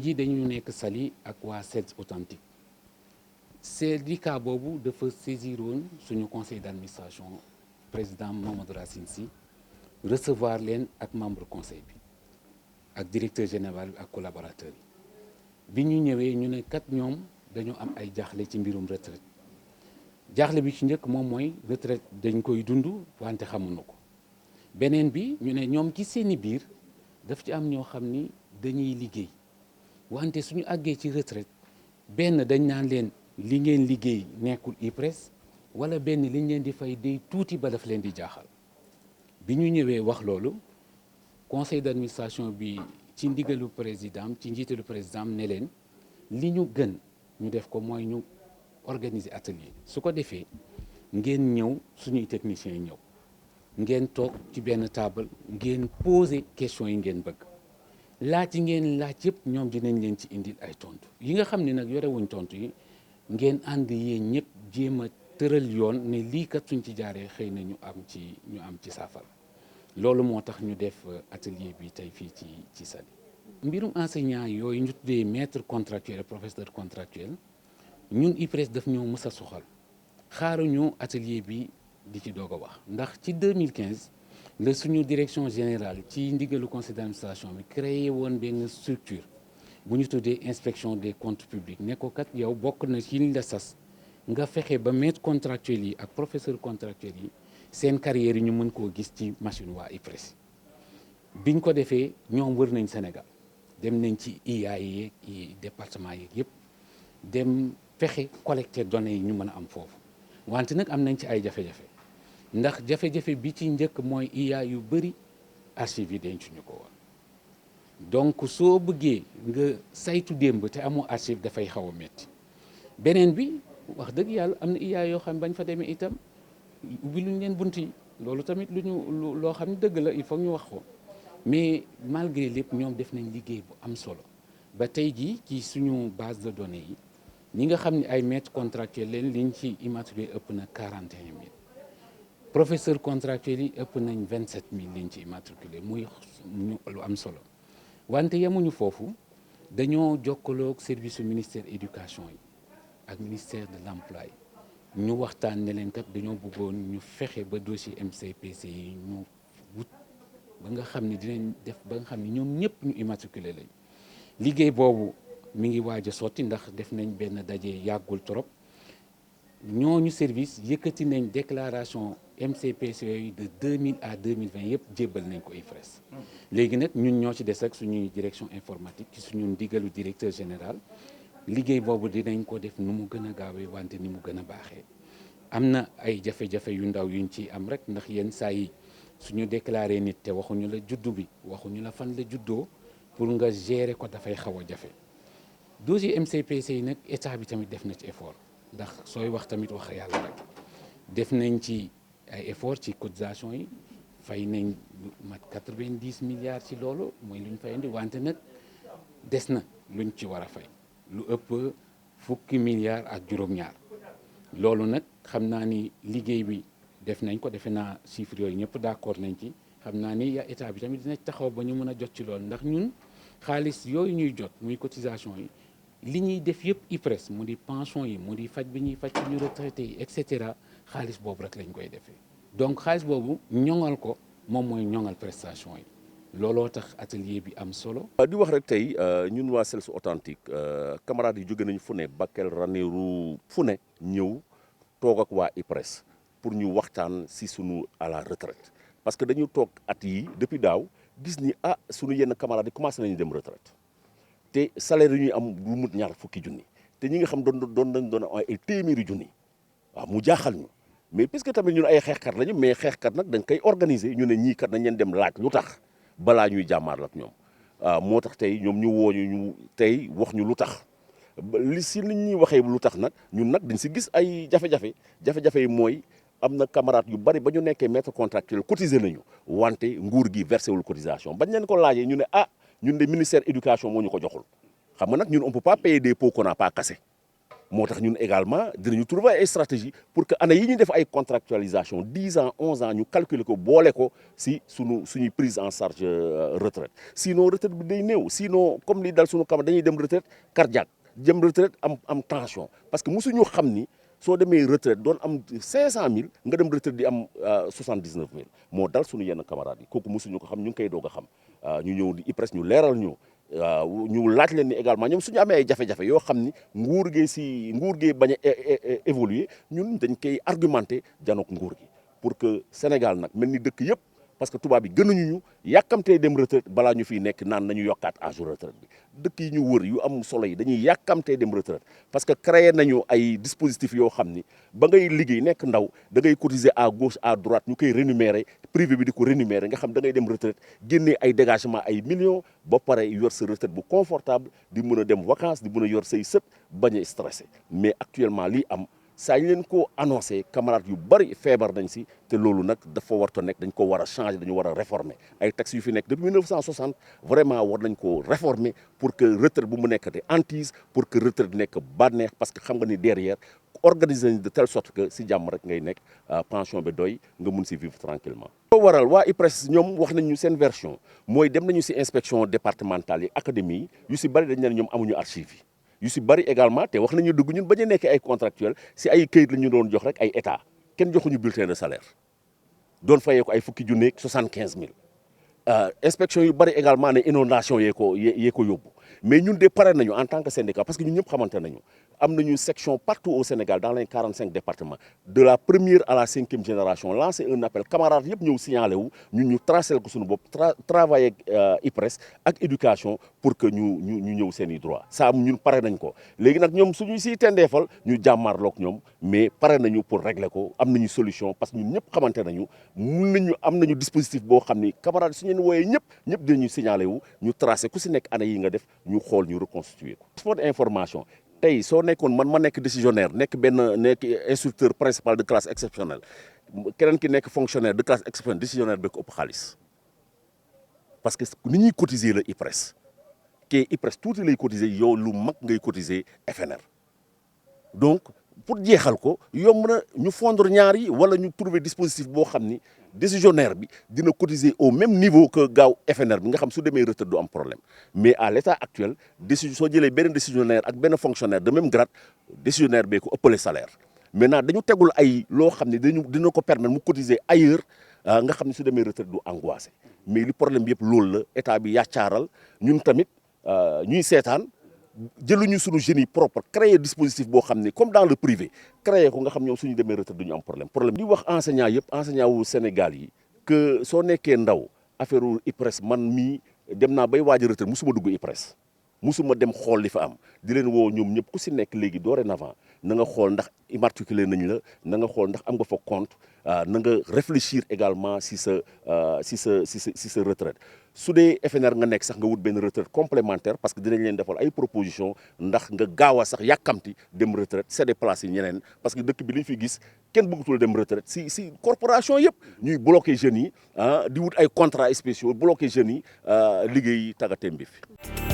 jii dañu nekk Saly ak waa SEDS authentique syndicat boobu dafa saisir woon suñu conseil d'administration président Mamadou Racine Sy recevoir leen ak membre conseil bi ak directeur général bi ak collaborateur yi bi ñu ñëwee ñu ne kat ñoom dañoo am ay jaaxle ci mbirum retraite jaaxle bi ci njëkk moom mooy retraite dañ koy dund wante xamuñu ko beneen bi ñu ne ñoom ci seeni biir daf ci am ñoo xam ni dañuy liggéey wante suñu àggee ci retraite benn dañ naan leen li ngeen liggéey nekkul IPRES wala benn liñ leen di fay day tuuti ba daf leen di jaaxal bi ñu ñëwee wax loolu conseil d'administration bi ci ndigalu président ci njiitalu président ne leen li ñu gën ñu def ko mooy ñu organiser atelier su ko defee ngeen ñëw suñuy techniciens yi ñëw ngeen toog ci benn table ngeen poser question yi ngeen bëgg laaj yi ngeen laaj yëpp ñoom dinañ leen ci indil ay tontu yi nga xam ne nag yorewuñ tontu yi ngeen ànd yéen ñëpp jéem a tëral yoon ne lii kat suñ ci jaaree xëy na ñu am ci saafara loolu moo tax ñu def atelier bi tey fii ci Saly. mbirum enseignant yooyu ñu tuddee maître contractuel et professeur contractuel ñun IPRES daf ñoo mës a soxal xaaruñu atelier bi di ci doog a wax ndax ci 2015 la suñu direction générale ci ndigalu conseil d'administration bi créé woon benn structure bu ñu tuddee inspection des comptes publics ne ko kat yow bokk na ci liñ la sas nga fexe ba maître contractuel yi ak professeur contractuel yi seen carrière yi ñu mën koo gis ci machine waa IPRES biñ ko defee ñoom wër nañ Sénégal dem nañ ci IA yeeg département yeeg yëpp dem fexe collecter données yi ñu mën a am foofu wante nag am nañ ci ay jafe-jafe ndax jafe-jafe bi ci njëkk mooy IA yu bëri archive yi dencuñu ko woon donc soo bëggee nga saytu démb te amoo archive dafay xaw a métti beneen bi wax dëgg yàlla am na IA yoo xam bañ fa demee itam ubbi luñ leen bunt yi loolu tamit loo xam ne dëgg la il faut ñu wax ko mais malgré lépp ñoom def nañ liggéey bu am solo ba tey jii ci suñu base de données yi ñi nga xam ne ay maîtres contractuels leen liñ ci immatriculé ëpp na 41 000 professeurs contractuels yi ëpp nañ 27 000 liñ ci immatriculé muy lu am solo wante yemuñu foofu dañoo jokkaloog service du ministère éducation yi ak ministère de l'emploi ñu waxtaan ne leen kat dañoo bëggoon ñu fexe ba dossier MCPC yi ñu wut ba nga xam ne dinañ def ba nga xam ne ñoom ñëpp ñu immatriculé lañ liggéey boobu mi ngi waaj a sotti ndax def nañ benn daje yàggul trop ñooñu service yëkkati nañ déclaration MCPC yooyu de 2000 à 2020 yëpp jébbal nañ ko IPRES léegi nag ñun ñoo ci des ak suñuy direction informatique ci suñu ndigalu directeur général liggéey boobu dinañ ko def nu mu gën a gaawee wante ni mu gën a baaxee am na ay jafe-jafe yu ndaw yuñ ci am rek ndax yenn saa yi suñu déclaré nit te waxuñu la juddu bi waxuñu la fan la juddoo pour nga gérer ko dafay xaw a jafe dossier MCPC yi nag état bi tamit def na ci effort ndax sooy wax tamit wax yàlla rek def nañ ci ay effort ci cotisation yi fay nañ mat 90 milliards ci loolu mooy lu ñu fay indi wante nag des na luñ ci war a fay lu ëpp fukki milliards ak juróom-ñaar loolu nag xam naa ni liggéey bi def nañ ko defe naa chiffres yooyu ñëpp d'accord nañ ci xam naa ni ya état bi tamit dina taxaw ba ñu mën a jot ci loolu ndax ñun xaalis yooyu ñuy jot muy cotisation yi li ñuy def yëpp IPRES mu di pension yi mu di faj bi ñuy faj ci ñu retraité yi et cetera xaalis boobu rek lañ koy defee donc xaalis boobu ñoŋal ko moom mooy ñoŋal prestation yi looloo tax atelier bi am solo. di wax rek tey ñun waa SELS authentique camarades yi jóge nañu fu ne Bakel Ranérou fu ne ñëw toog ak waa IPRES pour ñu waxtaan si sunu à la retraite parce que dañu toog at yi depuis daaw gis ni sunu yenn camarades yi commencé nañu dem retraite te salaire yi ñuy am lu mut ñaar fukki junni te ñi nga xam doon ay téeméeri junni waaw mu jaaxal ñu mais puisque tamit ñun ay xeexkat lañu mais xeexkat nag dañ koy organiser ñu ne ñii kat nañ leen dem laaj lu tax balaa ñuy jàmmaarloo ak ñoom moo tax tey ñoom ñu woo ñu tey wax ñu lu tax li si li ñuy waxee lu tax nag ñun nag dañ si gis ay jafe-jafe yi mooy am na camarades yu bari ba ñu nekkee maître contractuel cotiser nañu wante nguur gi versé wul cotisation bañ leen ko laajee ñu ne ñun de ministère éducation moo ñu ko joxul xam nga nag ñun on peut pas payer des pots qu'on n'a pas cassés moo tax ñun également dinañu trouver ay stratégie pour que année yi ñu def ay contractualisation 10 ans 11 ans ñu calculer ko boole ko si suñuy prise en charge retraite sinon retraite bi day néew sinon comme li dal suñu kam dañuy dem retraite cardiaque jëm retraite am tension parce que mosuñu xam ni soo demee retraite doon am 500000 nga dem retraite di am 79000 moo dal suñu yenn camarades yi kooku mosuñu ko xam ñu ngi koy doog a xam ñu ñëw di IPRES ñu leeral ñu ñu laaj leen ni également ñoom suñu amee ay jafe-jafe yoo xam ni nguur gee bañ a évoluer ñun dañ koy argumenté janook nguur gi pour que Sénégal nag mel ni dëkk yëpp parce que tubaab bi gënuñu ñu yàkkamtee dem retraite balaa ñu fiy nekk naan nañu yokkaat âge retraite bi dëkk yi ñu wër yu am solo yi dañuy yàkkamtee dem retraite parce que créé nañu ay dispositifs yoo xam ni ba ngay liggéey nekk ndaw da ngay cotiser à gauche à droite ñu koy rémunérer privé bi di ko rémunérer nga xam da ngay dem retraite génnee ay dégagement ay millions ba pare yor sa retraite bu confortable di mën a dem vacances di mën a yor say sët bañ a stressé mais actuellement lii am saa ñu leen ko annoncé camarades yu bëri feebar nañ si te loolu nag dafa warta nekk dañ ko war a changer dañu war a réformer ay textes yu fi nekk depuis 1960 vraiment war nañ ko réformer pour que retraite bu mu nekkate hantise pour que retraite nekk bànneex parce que xam nga ni derrière organiser nañ de telle sorte que si jàmm rek ngay nekk pension bi doy nga mun si vivre tranquillement loo waral waa IPRES ñoom wax nañu seen version mooy dem nañu si inspection départementale yi académie yi yu si bëri dañ ne ñoom amuñu archive yi yu si bëri également te wax nañu dugg ñun ba ñu nekkee ay contractuel si ay këyit la ñu doon jox rek ay état kenn joxuñu bulletin de salaire doon fayee ko ay fukki junneeg 75000 inspection yu bëri également ne inondation yee ko yóbbu mais ñun de pare nañu en tant que syndicat parce que ñun ñëpp xamante nañu am nañu section partout au Sénégal dans les 45 départements de la première à la 5e génération lancer un appel camarades yëpp ñëw signalé wu ñun ñu tracé ko suñu bopp travailler ak IPRES ak éducation pour que ñu ñëw seen i droit ça ñun pare nañ ko léegi nag ñoom suñu siy tendeefal ñu jàmmaarloog ñoom mais pare nañu pour régler ko am nañu solution parce que ñun ñëpp xamante nañu am nañu dispositif boo xam ni camarades suñu leen wooyee ñëpp dinañu signalé wu ñu tracé ku si nekk année yi nga def ñu xool ñu reconstituer ko sport information tey soo nekkoon man ma nekk décisionnaire nekk instructeur principal de classe exceptionnelle keneen ki nekk fonctionnaire de classe exceptionnelle décisionnaire bi ko ëpp xaalis parce que ni ñuy cotiser la IPRES ke IPRES tuuti lay cotiser yow lu mag ngay cotiser FNR donc pour jeexal ko yomb na ñu fondre ñaar yi wala ñu trouver dispositif boo xam ni décisionnaire bi dina cotiser au même niveau que gaaw FNR bi nga xam su demee retraite du am problème mais à l'état actuel soo jëlee benn décisionnaire ak benn fonctionnaire de même grade décisionnaire bee ko ëppale salaire maintenant dañu tegul ay loo xam ne dina ko permettre mu cotiser ailleurs nga xam ne su demee retraite du angoissé mais li problème bi yëpp loolu la état bi yàccaaral ñun tamit ñuy seetaan jëluñu suñu jeunes yi propre créer dispositif boo xam ne comme dans le privé créer ko nga xam ñoom suñu demee retraite du ñu am problème di wax enseignant yëpp enseignant wu Sénégal yi que soo nekkee ndaw affaire u IPRES man mii dem naa bay waaj a retraite musuma dugg IPRES musuma dem xool li fa am di leen woo ñoom ñëpp ku si nekk léegi dorénavant na nga xool ndax immatriculé nañ la na nga xool ndax am nga fa compte na nga réfléchir également si sa retraite su dee FNR nga nekk sax nga wut benn retraite complémentaire parce que dinañ leen defal ay proposition ndax nga gaaw a sax yàkkamti dem retraite c'est des places yi ñeneen parce que dëkk bi li ñu fi gis kenn bëggatul dem retraite si corporation yëpp ñuy bloqué jeunes yi di wut ay contrats spéciaux bloqué jeunes yi liggéey tàggatéem bi fi